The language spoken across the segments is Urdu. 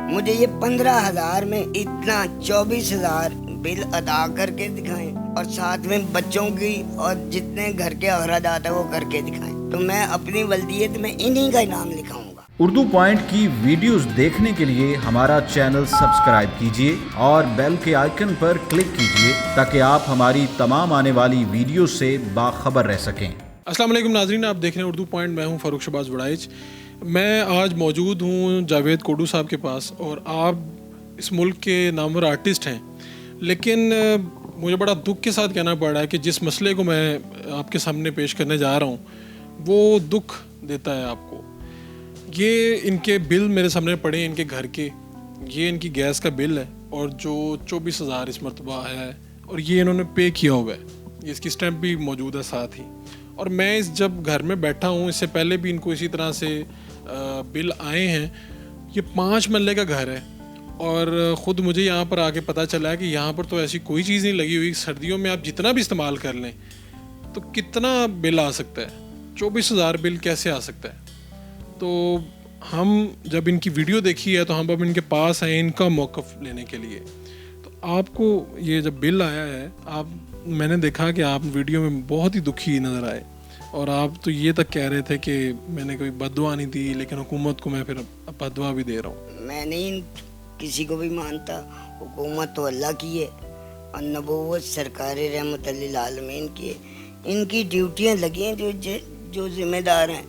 مجھے یہ 15,000 میں اتنا 24,000 بل ادا کر کے دکھائیں اور ساتھ میں بچوں کی اور جتنے گھر کے اخراجات ہیں وہ کر کے دکھائیں، تو میں اپنی ولدیت میں انہی کا نام لکھاؤں گا۔ اردو پوائنٹ کی ویڈیوز دیکھنے کے لیے ہمارا چینل سبسکرائب کیجیے اور بیل کے آئیکن پر کلک کیجیے تاکہ آپ ہماری تمام آنے والی ویڈیوز سے باخبر رہ سکیں۔ السلام علیکم ناظرین، آپ دیکھ رہے ہیں اردو پوائنٹ، میں ہوں فاروق شہباز وڑائچ۔ میں آج موجود ہوں جاوید کوڈو صاحب کے پاس، اور آپ اس ملک کے نامور آرٹسٹ ہیں، لیکن مجھے بڑا دکھ کے ساتھ کہنا پڑ رہا ہے کہ جس مسئلے کو میں آپ کے سامنے پیش کرنے جا رہا ہوں وہ دکھ دیتا ہے آپ کو۔ یہ ان کے بل میرے سامنے پڑے ہیں، ان کے گھر کے، یہ ان کی گیس کا بل ہے اور جو 24,000 اس مرتبہ ہے، اور یہ انہوں نے پے کیا ہوا ہے، اس کی اسٹیمپ بھی موجود ہے ساتھ ہی۔ اور میں جب گھر میں بیٹھا ہوں، اس سے پہلے بھی ان کو اسی طرح سے بل آئے ہیں۔ یہ 5 مرلے کا گھر ہے، اور خود مجھے یہاں پر آ کے پتہ چلا ہے کہ یہاں پر تو ایسی کوئی چیز نہیں لگی ہوئی۔ سردیوں میں آپ جتنا بھی استعمال کر لیں تو کتنا بل آ سکتا ہے، 24,000 بل کیسے آ سکتا ہے؟ تو ہم جب ان کی ویڈیو دیکھی ہے تو ہم اب ان کے پاس آئے ان کا موقف لینے کے لیے۔ تو آپ کو یہ جب بل آیا ہے، میں نے دیکھا کہ آپ ویڈیو میں بہت ہی دکھی نظر آئے، اور آپ تو یہ تک کہہ رہے تھے کہ میں نے کوئی بد دعا نہیں دی، لیکن حکومت کو میں پھر بد دعا بھی دے رہا ہوں۔ میں نہیں کسی کو بھی مانتا، حکومت تو اللہ کی ہے اور نبوت سرکار رحمت للعالمین کی ہے۔ ان کی ڈیوٹیاں لگی ہیں، جو ذمہ دار ہیں،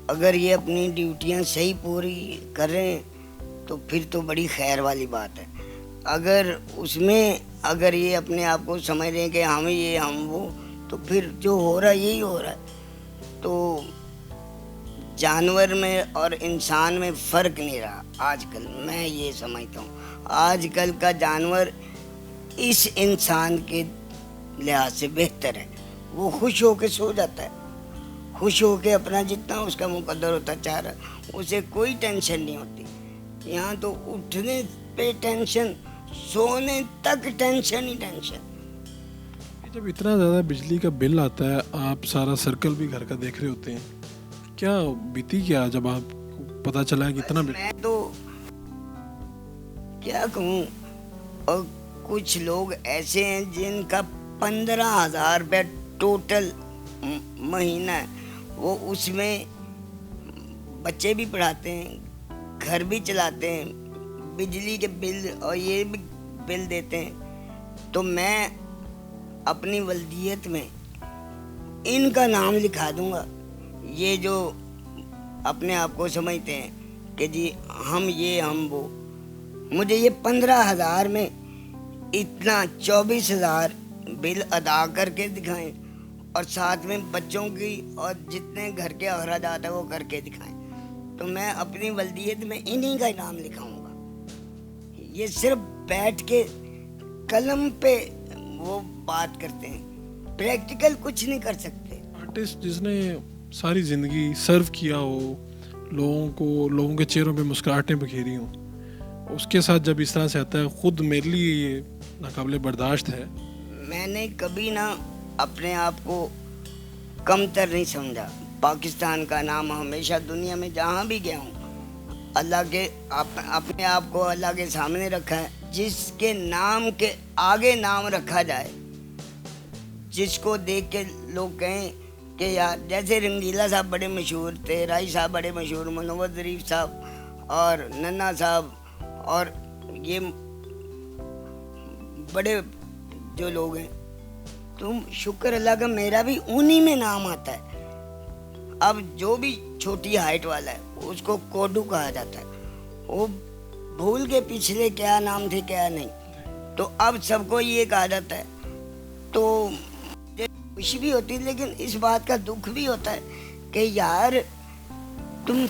اگر یہ اپنی ڈیوٹیاں صحیح پوری کر رہے ہیں تو پھر تو بڑی خیر والی بات ہے۔ اگر یہ اپنے آپ کو سمجھ رہے ہیں کہ ہم یہ ہم وہ، تو پھر جو ہو رہا ہے یہی ہو رہا ہے۔ تو جانور میں اور انسان میں فرق نہیں رہا آج کل، میں یہ سمجھتا ہوں آج کل کا جانور اس انسان کے لحاظ سے بہتر ہے۔ وہ خوش ہو کے سو جاتا ہے، خوش ہو کے اپنا جتنا اس کا مقدر ہوتا چاہ رہا، اسے کوئی ٹینشن نہیں ہوتی۔ یہاں تو اٹھنے پہ ٹینشن، سونے تک ٹینشن ہی ٹینشن۔ جب اتنا زیادہ بجلی کا بل آتا ہے، آپ سارا سرکل بھی گھر کا دیکھ رہے ہوتے ہیں، کیا بیتی کیا جب آپ کو پتہ چلا کہ اتنا بل؟ میں تو کیا کہوں، اور کچھ لوگ ایسے ہیں جن کا 15,000 روپے ٹوٹل مہینہ ہے، وہ اس میں بچے بھی پڑھاتے ہیں، گھر بھی چلاتے ہیں، بجلی کے بل اور یہ بھی بل دیتے ہیں۔ تو میں اپنی ولدیت میں ان کا نام لکھا دوں گا، یہ جو اپنے آپ کو سمجھتے ہیں کہ جی ہم یہ ہم وہ۔ مجھے یہ 15,000 میں اتنا 24,000 بل ادا کر کے دکھائیں اور ساتھ میں بچوں کی اور جتنے گھر کے اخراجات ہیں وہ کر کے دکھائیں، تو میں اپنی ولدیت میں انہی کا نام لکھاؤں گا۔ یہ صرف بیٹھ کے قلم پہ وہ بات کرتے ہیں، پریکٹیکل کچھ نہیں کر سکتے۔ آرٹسٹ جس نے ساری زندگی سرو کیا ہو، لوگوں کے چہروں پہ مسکراہٹیں بکھیری ہوں، اس کے ساتھ جب اس طرح سے آتا ہے، خود میرے لیے یہ ناقابل برداشت ہے۔ میں نے کبھی نہ اپنے آپ کو کم تر نہیں سمجھا۔ پاکستان کا نام ہمیشہ دنیا میں جہاں بھی گیا ہوں، اللہ کے اپنے آپ کو اللہ کے سامنے رکھا ہے۔ جس کے نام کے آگے نام رکھا جائے، جس کو دیکھ کے لوگ کہیں کہ یار، جیسے رنگیلا صاحب بڑے مشہور تھے، رائی صاحب بڑے مشہور، منور ظریف صاحب اور ننا صاحب، اور یہ بڑے جو لوگ ہیں، تم شکر اللہ کا میرا بھی انہی میں نام آتا ہے۔ اب جو بھی چھوٹی ہائٹ والا ہے اس کو کوڈو کہا جاتا ہے، وہ بھول کے پچھلے کیا نام تھے کیا نہیں، تو اب سب کو یہ کہا جاتا ہے۔ تو مجھے خوشی بھی ہوتی ہے، لیکن اس بات کا دکھ بھی ہوتا ہے کہ یار تم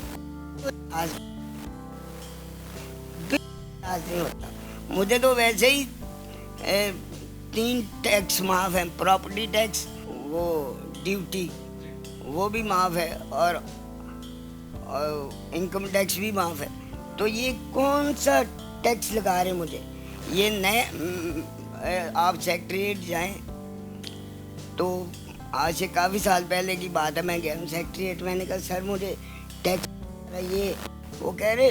نہیں ہوتا۔ مجھے تو ویسے ہی 3 ٹیکس معاف ہیں، پراپرٹی ٹیکس، وہ ڈیوٹی وہ بھی معاف ہے، اور انکم ٹیکس بھی معاف ہے۔ تو یہ کون سا ٹیکس لگا رہے مجھے؟ یہ نئے آپ سیکٹریٹ جائیں تو آج سے کافی سال پہلے کی بات ہے، میں گیا ہوں سیکٹریٹ، میں نے کہا سر مجھے ٹیکس یہ، وہ کہہ رہے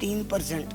3%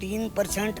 3%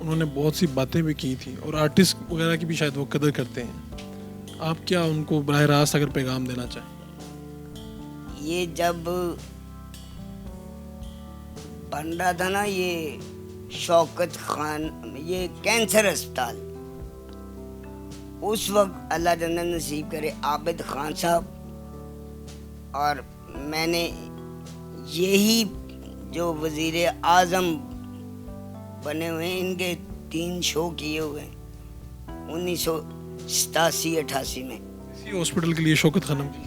انہوں نے بہت سی باتیں بھی کی تھیں اور آرٹسٹ وغیرہ کی بھی شاید وہ قدر کرتے ہیں. آپ کیا ان کو براہ راست اگر پیغام دینا چاہیں؟ یہ جب بن رہا تھا نا یہ شوکت خان یہ کینسر اسپتال, اس وقت اللہ جنت نصیب کرے عابد خان صاحب اور میں نے یہی جو وزیر اعظم بنے ہوئے ہیں ان کے 3 شو کیے ہوئے ہیں 1987-88 میں. اسی ہاسپٹل کے لیے شوکت خانم جی.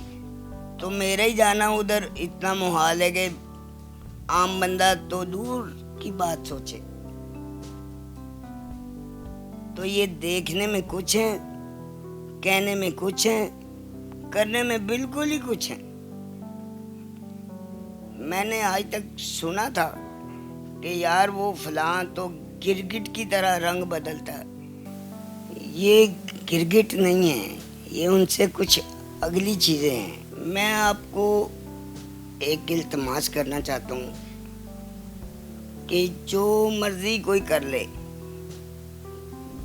تو میرا ہی جانا ادھر اتنا محال ہے کہ عام بندہ تو دور کی بات سوچے. تو یہ دیکھنے میں کچھ ہے, کہنے میں کچھ ہے, کرنے میں بالکل ہی کچھ ہے. میں نے آج تک سنا تھا کہ یار وہ فلاں تو گرگٹ کی طرح رنگ بدلتا ہے. یہ گرگٹ نہیں ہے, یہ ان سے کچھ اگلی چیزیں ہیں. میں آپ کو ایک التماس کرنا چاہتا ہوں کہ جو مرضی کوئی کر لے,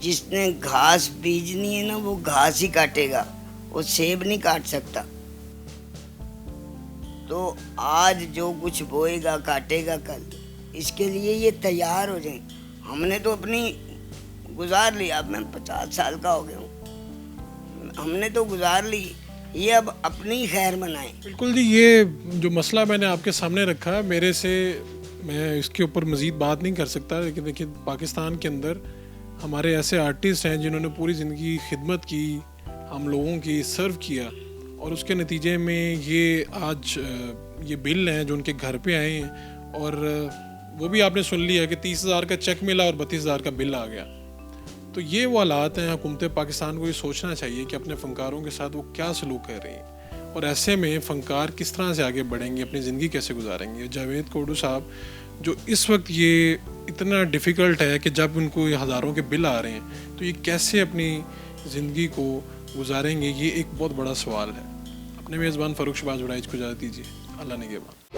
جس نے گھاس بیجنی ہے نا وہ گھاس ہی کاٹے گا, وہ سیب نہیں کاٹ سکتا. تو آج جو کچھ بوئے گا کاٹے گا کل, اس کے لیے یہ تیار ہو جائیں. ہم نے تو اپنی گزار لی, اب میں 50 سال کا ہو گیا ہوں, ہم نے تو گزار لی, یہ اب اپنی خیر منائیں. بالکل جی. یہ جو مسئلہ میں نے آپ کے سامنے رکھا, میرے سے میں اس کے اوپر مزید بات نہیں کر سکتا, لیکن دیکھیے پاکستان کے اندر ہمارے ایسے آرٹسٹ ہیں جنہوں نے پوری زندگی خدمت کی, ہم لوگوں کی سرو کیا, اور اس کے نتیجے میں یہ آج یہ بل ہیں جو ان کے گھر پہ آئے ہیں, اور وہ بھی آپ نے سن لیا کہ 30,000 کا چیک ملا اور 32,000 کا بل آ گیا. تو یہ وہ حالات ہیں. حکومت پاکستان کو یہ سوچنا چاہیے کہ اپنے فنکاروں کے ساتھ وہ کیا سلوک کر رہی ہیں, اور ایسے میں فنکار کس طرح سے آگے بڑھیں گے, اپنی زندگی کیسے گزاریں گے. جاوید کوڈو صاحب جو اس وقت یہ اتنا ڈیفیکلٹ ہے کہ جب ان کو یہ ہزاروں کے بل آ رہے ہیں تو یہ کیسے اپنی زندگی کو گزاریں گے, یہ ایک بہت بڑا سوال ہے. اپنے میزبان فاروق شہباز وڑائچ کو اجازت دیجیے. اللہ نگہبان.